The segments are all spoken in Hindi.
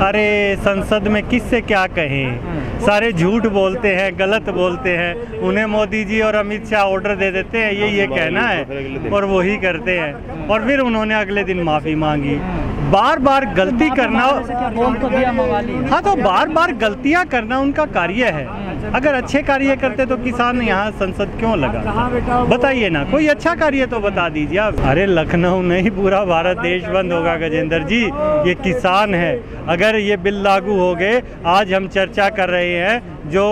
अरे संसद में किससे क्या कहें, सारे झूठ बोलते हैं, गलत बोलते हैं। उन्हें मोदी जी और अमित शाह ऑर्डर दे देते हैं ये कहना है और वही करते हैं, और फिर उन्होंने अगले दिन माफ़ी मांगी। बार बार गलती करना, हाँ तो बार बार गलतियां करना उनका कार्य है। अगर अच्छे कार्य करते तो किसान यहाँ संसद क्यों लगा, बताइए ना, कोई अच्छा कार्य तो बता दीजिए आप। अरे लखनऊ नहीं, पूरा भारत देश बंद होगा गजेंद्र जी, ये किसान है। अगर ये बिल लागू हो गए, आज हम चर्चा कर रहे हैं जो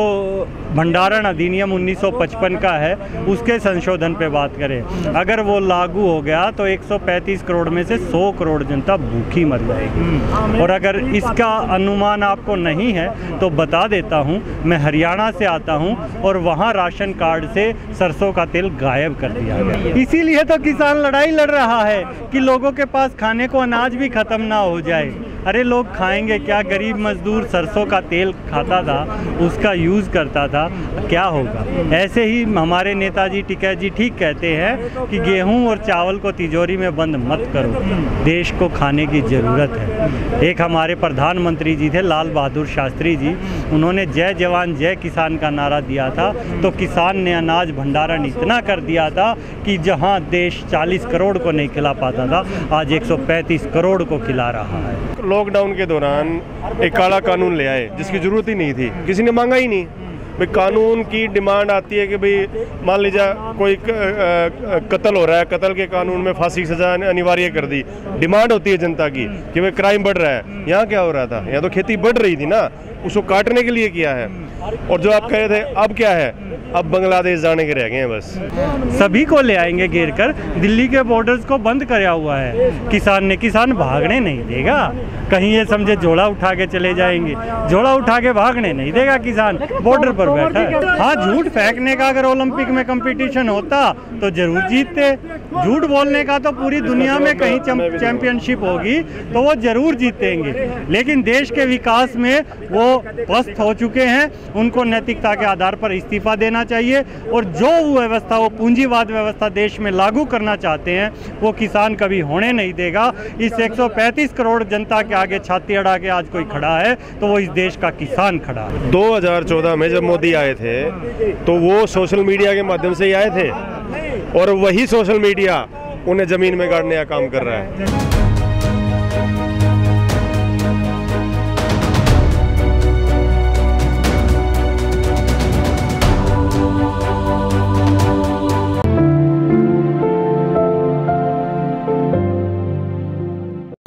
भंडारण अधिनियम 1955 का है उसके संशोधन पे बात करें, अगर वो लागू हो गया तो 135 करोड़ में से 100 करोड़ जनता भूखी मर जाएगी। और अगर इसका अनुमान आपको नहीं है तो बता देता हूँ, मैं हरियाणा से आता हूँ और वहाँ राशन कार्ड से सरसों का तेल गायब कर दिया गया। इसीलिए तो किसान लड़ाई लड़ रहा है कि लोगों के पास खाने को अनाज भी खत्म ना हो जाए। अरे लोग खाएंगे क्या, गरीब मजदूर सरसों का तेल खाता था, उसका यूज़ करता था, क्या होगा। ऐसे ही हमारे नेताजी टिकैत जी ठीक कहते हैं कि गेहूं और चावल को तिजोरी में बंद मत करो, देश को खाने की ज़रूरत है। एक हमारे प्रधानमंत्री जी थे लाल बहादुर शास्त्री जी, उन्होंने जय जवान जय किसान का नारा दिया था, तो किसान ने अनाज भंडारण इतना कर दिया था कि जहां देश 40 करोड़ को नहीं खिला पाता था, आज 135 करोड़ को खिला रहा है। लॉकडाउन के दौरान एक काला कानून ले आए जिसकी जरूरत ही नहीं थी, किसी ने मांगा ही नहीं। भाई कानून की डिमांड आती है कि भाई मान लीजिए कोई कत्ल हो रहा है, कत्ल के कानून में फांसी की सजा अनिवार्य कर दी। डिमांड होती है जनता की कि भाई क्राइम बढ़ रहा है। यहाँ क्या हो रहा था, यहाँ तो खेती बढ़ रही थी ना, उसको काटने के लिए किया है। और जो आप कह रहे थे अब क्या है, अब बांग्लादेश जाने के रह गए हैं बस। सभी को ले आएंगे घेर कर, दिल्ली के बॉर्डर्स को बंद कराया हुआ है किसान ने, किसान भागने नहीं देगा। कहीं ये समझे झोला उठा के चले जाएंगे, झोला उठा के भागने नहीं देगा किसान, बॉर्डर पर बैठा है। हाँ, झूठ फेंकने का अगर ओलंपिक में कंपटीशन होता तो जरूर जीतते, झूठ बोलने का तो पूरी दुनिया में कहीं चैंपियनशिप होगी तो वो जरूर जीतेंगे। लेकिन देश के विकास में वो पस्त हो चुके हैं, उनको नैतिकता के आधार पर इस्तीफा देना चाहिए। और जो व्यवस्था, वो पूंजीवाद व्यवस्था देश में लागू करना चाहते हैं, वो किसान कभी होने नहीं देगा। इस 135 करोड़ जनता के आगे छाती अड़ा के आज कोई खड़ा है तो वो इस देश का किसान खड़ा है। 2014 में जब मोदी आए थे तो वो सोशल मीडिया के माध्यम से ही आए थे, और वही सोशल मीडिया उन्हें जमीन में गाड़ने का काम कर रहा है।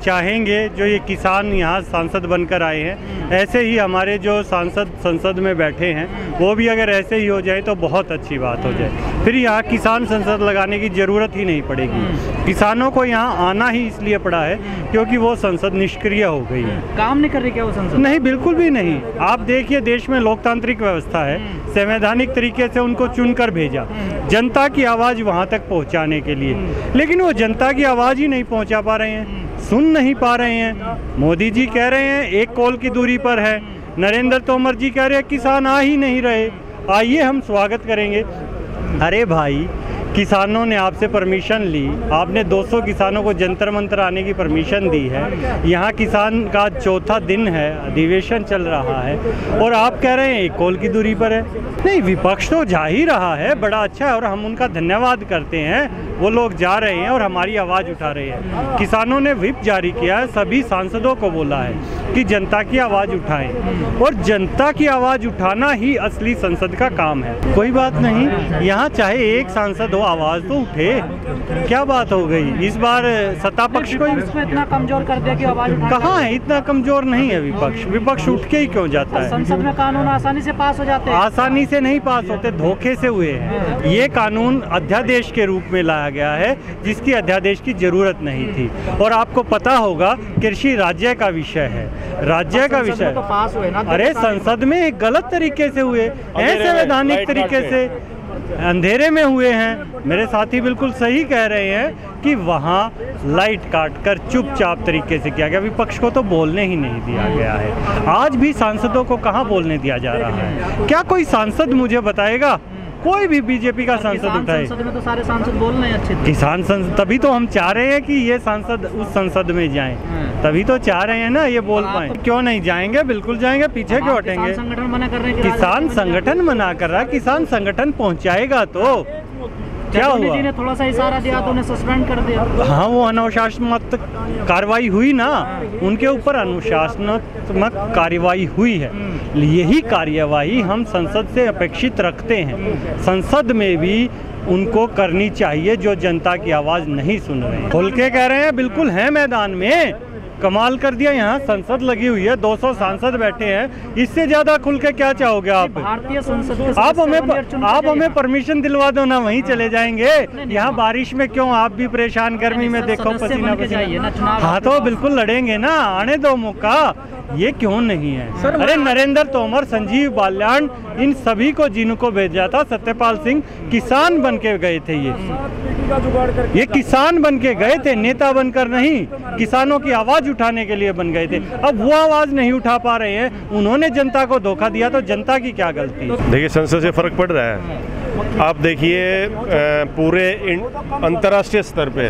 चाहेंगे जो ये किसान यहाँ सांसद बनकर आए हैं, ऐसे ही हमारे जो सांसद संसद में बैठे हैं वो भी अगर ऐसे ही हो जाए तो बहुत अच्छी बात हो जाए। फिर यहाँ किसान संसद लगाने की ज़रूरत ही नहीं पड़ेगी। किसानों को यहाँ आना ही इसलिए पड़ा है क्योंकि वो संसद निष्क्रिय हो गई है। काम नहीं कर रही क्या वो संसद? नहीं, बिल्कुल भी नहीं। आप देखिए, देश में लोकतांत्रिक व्यवस्था है, संवैधानिक तरीके से उनको चुनकर भेजा जनता की आवाज़ वहाँ तक पहुँचाने के लिए, लेकिन वो जनता की आवाज़ ही नहीं पहुँचा पा रहे हैं, सुन नहीं पा रहे हैं। मोदी जी कह रहे हैं 1 कॉल की दूरी पर है, नरेंद्र तोमर जी कह रहे हैं किसान आ ही नहीं रहे, आइए हम स्वागत करेंगे। अरे भाई, किसानों ने आपसे परमिशन ली, आपने 200 किसानों को जंतर मंतर आने की परमिशन दी है, यहाँ किसान का 4था दिन है, अधिवेशन चल रहा है, और आप कह रहे हैं 1 कॉल की दूरी पर है। नहीं, विपक्ष तो जा ही रहा है, बड़ा अच्छा है और हम उनका धन्यवाद करते हैं। वो लोग जा रहे हैं और हमारी आवाज़ उठा रहे हैं। किसानों ने व्हिप जारी किया है, सभी सांसदों को बोला है कि जनता की आवाज़ उठाएं, और जनता की आवाज़ उठाना ही असली संसद का काम है। कोई बात नहीं, यहाँ चाहे एक सांसद हो, आवाज़ तो उठे, क्या बात हो गई। इस बार सत्ता पक्ष को इतना कमजोर कर दिया कि आवाज़ कहाँ है, इतना कमजोर नहीं है विपक्ष। विपक्ष उठ के ही क्यों जाता है। संसद में कानून आसानी से पास हो जाते हैं। आसानी से नहीं पास होते, धोखे से हुए हैं। ये कानून अध्यादेश के रूप में लाया गया है जिसकी अध्यादेश की जरूरत नहीं थी। और आपको पता होगा कृषि राज्य का विषय है, राज्य का विषय तो पास हुए ना। अरे संसद में गलत तरीके से हुए, असंवैधानिक तरीके से, अंधेरे में हुए हैं। मेरे साथी बिल्कुल सही कह रहे हैं कि वहाँ लाइट काट कर चुपचाप तरीके से किया गया, विपक्ष को तो बोलने ही नहीं दिया गया है। आज भी सांसदों को कहाँ बोलने दिया जा रहा है? क्या कोई सांसद मुझे बताएगा कोई भी बीजेपी का सांसद उठाए। संसद में तो सारे सांसद बोल रहे हैं अच्छे से। किसान संसद, तभी तो हम चाह रहे हैं कि ये सांसद उस संसद में जाएं, तभी तो चाह रहे हैं ना ये बोल पाए। क्यों नहीं जाएंगे, बिल्कुल जाएंगे, पीछे क्यों हटेंगे। संगठन मना कर रहे हैं। किसान संगठन मना कर रहा है, किसान संगठन पहुंचाएगा तो क्या हुआ। जी ने थोड़ा सा इशारा दिया तो उन्हें सस्पेंड कर दिया। हाँ, वो अनुशासनात्मक कार्रवाई हुई ना, उनके ऊपर अनुशासनात्मक कार्रवाई हुई है। यही कार्यवाही हम संसद से अपेक्षित रखते हैं। संसद में भी उनको करनी चाहिए जो जनता की आवाज़ नहीं सुन रहे हैं। खुल के कह रहे हैं, बिल्कुल हैं मैदान में, कमाल कर दिया। यहाँ संसद लगी हुई है, 200 सांसद बैठे हैं, इससे ज्यादा खुल के क्या चाहोगे आप। भारतीय संसद आप हमें परमिशन दिलवा दो ना, वहीं चले जाएंगे। यहाँ बारिश में क्यों, आप भी परेशान, गर्मी में देखो पसीना पसीना। हाँ तो बिल्कुल लड़ेंगे ना, आने दो मौका, ये क्यों नहीं है। अरे नरेंद्र तोमर, संजीव बाल्यान, इन सभी को जिनको भेजा था, सत्यपाल सिंह किसान बन के गए थे। ये किसान बन के गए थे, नेता बनकर नहीं, किसानों की आवाज उठाने के लिए बन गए थे। अब वो आवाज नहीं उठा पा रहे हैं, उन्होंने जनता को धोखा दिया, तो जनता की क्या गलती। देखिए, संसद से फर्क पड़ रहा है। आप देखिए, पूरे अंतर्राष्ट्रीय स्तर पे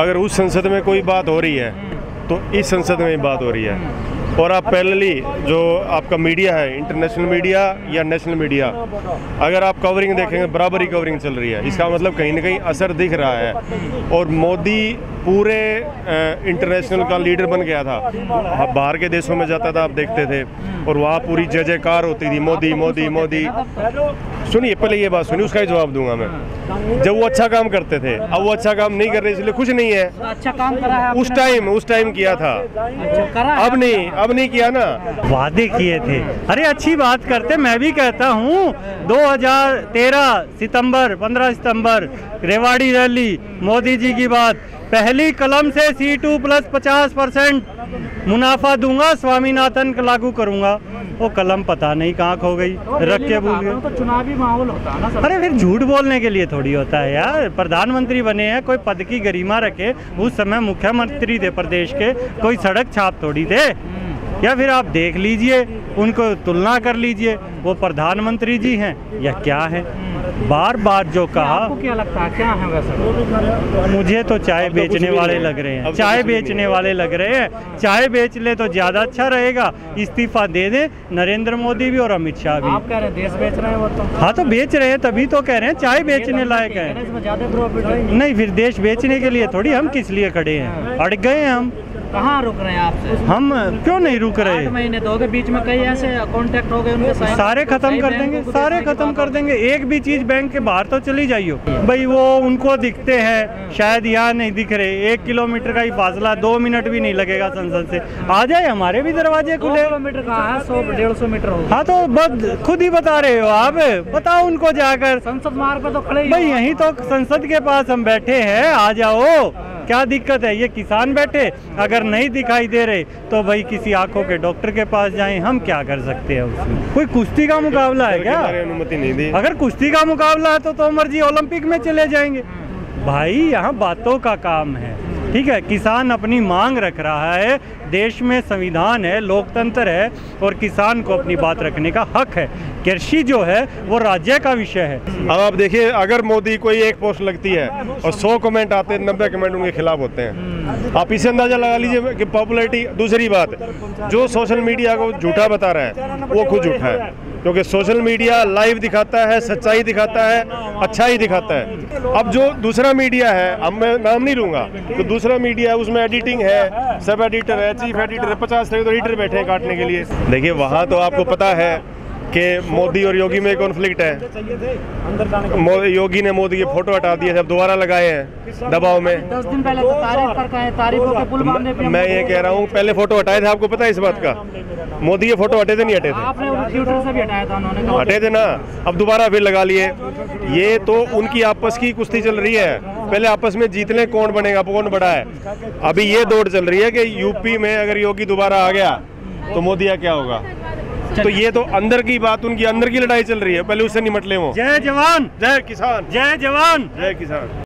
अगर उस संसद में कोई बात हो रही है तो इस संसद में बात हो रही है। और आप पैरेलली जो आपका मीडिया है, इंटरनेशनल मीडिया या नेशनल मीडिया, अगर आप कवरिंग देखेंगे, बराबरी कवरिंग चल रही है। इसका मतलब कहीं ना कहीं असर दिख रहा है। और मोदी पूरे इंटरनेशनल का लीडर बन गया था। बाहर के देशों में जाता था, आप देखते थे, और वहाँ पूरी जय जयकार होती थी, मोदी मोदी मोदी। सुनिए, पहले ये बात सुनिए, उसका ही जवाब दूंगा मैं। जब वो अच्छा काम करते थे, अब वो अच्छा काम नहीं कर रहे, इसलिए खुश नहीं है। अच्छा काम करा है उस टाइम किया था, अब नहीं किया ना। वादे किए थे, अरे अच्छी बात करते, मैं भी कहता हूँ। 2013 सितंबर, 15 सितंबर रेवाड़ी रैली, मोदी जी की बात, पहली कलम से C2+ 50% मुनाफा दूंगा, स्वामीनाथन लागू करूंगा। वो कलम पता नहीं कहाँ खो गई, रख के भूल गए। तो चुनावी माहौल होता है ना। अरे फिर झूठ बोलने के लिए थोड़ी होता है यार। प्रधानमंत्री बने हैं, कोई पद की गरिमा रखे। उस समय मुख्यमंत्री थे प्रदेश के, कोई सड़क छाप थोड़ी थे। या फिर आप देख लीजिए, उनको तुलना कर लीजिए, वो प्रधानमंत्री जी हैं या क्या है। बार बार जो कहा, आपको क्या लगता है क्या है वैसे? मुझे तो चाय बेचने वाले लग रहे हैं, चाय बेचने वाले लग रहे हैं। चाय बेच ले तो ज्यादा अच्छा रहेगा। इस्तीफा दे दें नरेंद्र मोदी भी और अमित शाह भी। आप कह रहे हैं देश बेच रहे हैं वो तो। हाँ तो बेच रहे हैं, तभी तो कह रहे हैं चाय बेचने लायक है। नहीं, फिर देश बेचने के लिए थोड़ी हम किस लिए खड़े हैं, अड़ गए हम। कहाँ रुक रहे हैं आपसे? हम क्यों नहीं रुक रहे? 8 महीने तो हो गए, बीच में कई ऐसे कॉन्टेक्ट हो गए उनके साथ। सारे खत्म कर देंगे, सारे खत्म कर देंगे। एक भी चीज बैंक के बाहर तो चली जाइयो भाई। वो उनको दिखते हैं, शायद यहाँ नहीं दिख रहे। 1 किलोमीटर का ही फासला, 2 मिनट भी नहीं लगेगा संसद से। आ जाए, हमारे भी दरवाजे खुले। 2 किलोमीटर कहाँ है, 100-150 मीटर हो। हाँ तो बस खुद ही बता रहे हो आप, बताओ उनको जाकर। संसद मार्ग पे तो खड़े भाई, यहीं तो संसद के पास हम बैठे हैं, आ जाओ, क्या दिक्कत है। ये किसान बैठे, अगर नहीं दिखाई दे रहे तो भाई किसी आंखों के डॉक्टर के पास जाएं। हम क्या कर सकते हैं उसमें? कोई कुश्ती का मुकाबला है क्या? अनुमति नहीं दी। अगर कुश्ती का मुकाबला है तो तोमर जी ओलंपिक में चले जाएंगे। भाई यहाँ बातों का काम है, ठीक है। किसान अपनी मांग रख रहा है, देश में संविधान है, लोकतंत्र है, और किसान को अपनी बात रखने का हक है। कृषि जो है वो राज्य का विषय है। अब आप देखिए, अगर मोदी कोई एक पोस्ट लगती है और 100 कमेंट आते हैं, 90 कमेंट उनके खिलाफ होते हैं। आप इसे अंदाजा लगा लीजिए कि पॉपुलैरिटी। दूसरी बात, जो सोशल मीडिया को झूठा बता रहा है वो खुद झूठा है, क्योंकि सोशल मीडिया लाइव दिखाता है, सच्चाई दिखाता है, अच्छा ही दिखाता है। अब जो दूसरा मीडिया है, अब मैं नाम नहीं लूँगा, तो दूसरा मीडिया है, उसमें एडिटिंग है, सब एडिटर है, चीफ एडिटर है, 50 एडिटर बैठे हैं काटने के लिए। देखिए, वहाँ तो आपको पता है कि मोदी और योगी में कॉन्फ्लिक्ट है। योगी ने मोदी की फोटो हटा दी है, जब दोबारा लगाए हैं दबाव में। 10 दिन पहले तो तारीखों के पुल बांधने पे मैं ये कह रहा हूँ, पहले फोटो हटाए थे, आपको पता है इस बात का? मोदी के फोटो हटे थे, नहीं हटे थे? आपने ट्विटर से भी हटाया था उन्होंने। हटे थे ना, अब दोबारा फिर लगा लिए। ये तो उनकी आपस की कुश्ती चल रही है। पहले आपस में जीत लें, कौन बनेगा, कौन बड़ा है। अभी ये दौड़ चल रही है कि यूपी में अगर योगी दोबारा आ गया तो मोदी क्या होगा। तो ये तो अंदर की बात, उनकी अंदर की लड़ाई चल रही है, पहले उससे निमट ले वो। जय जवान, जय किसान, जय जवान, जय किसान।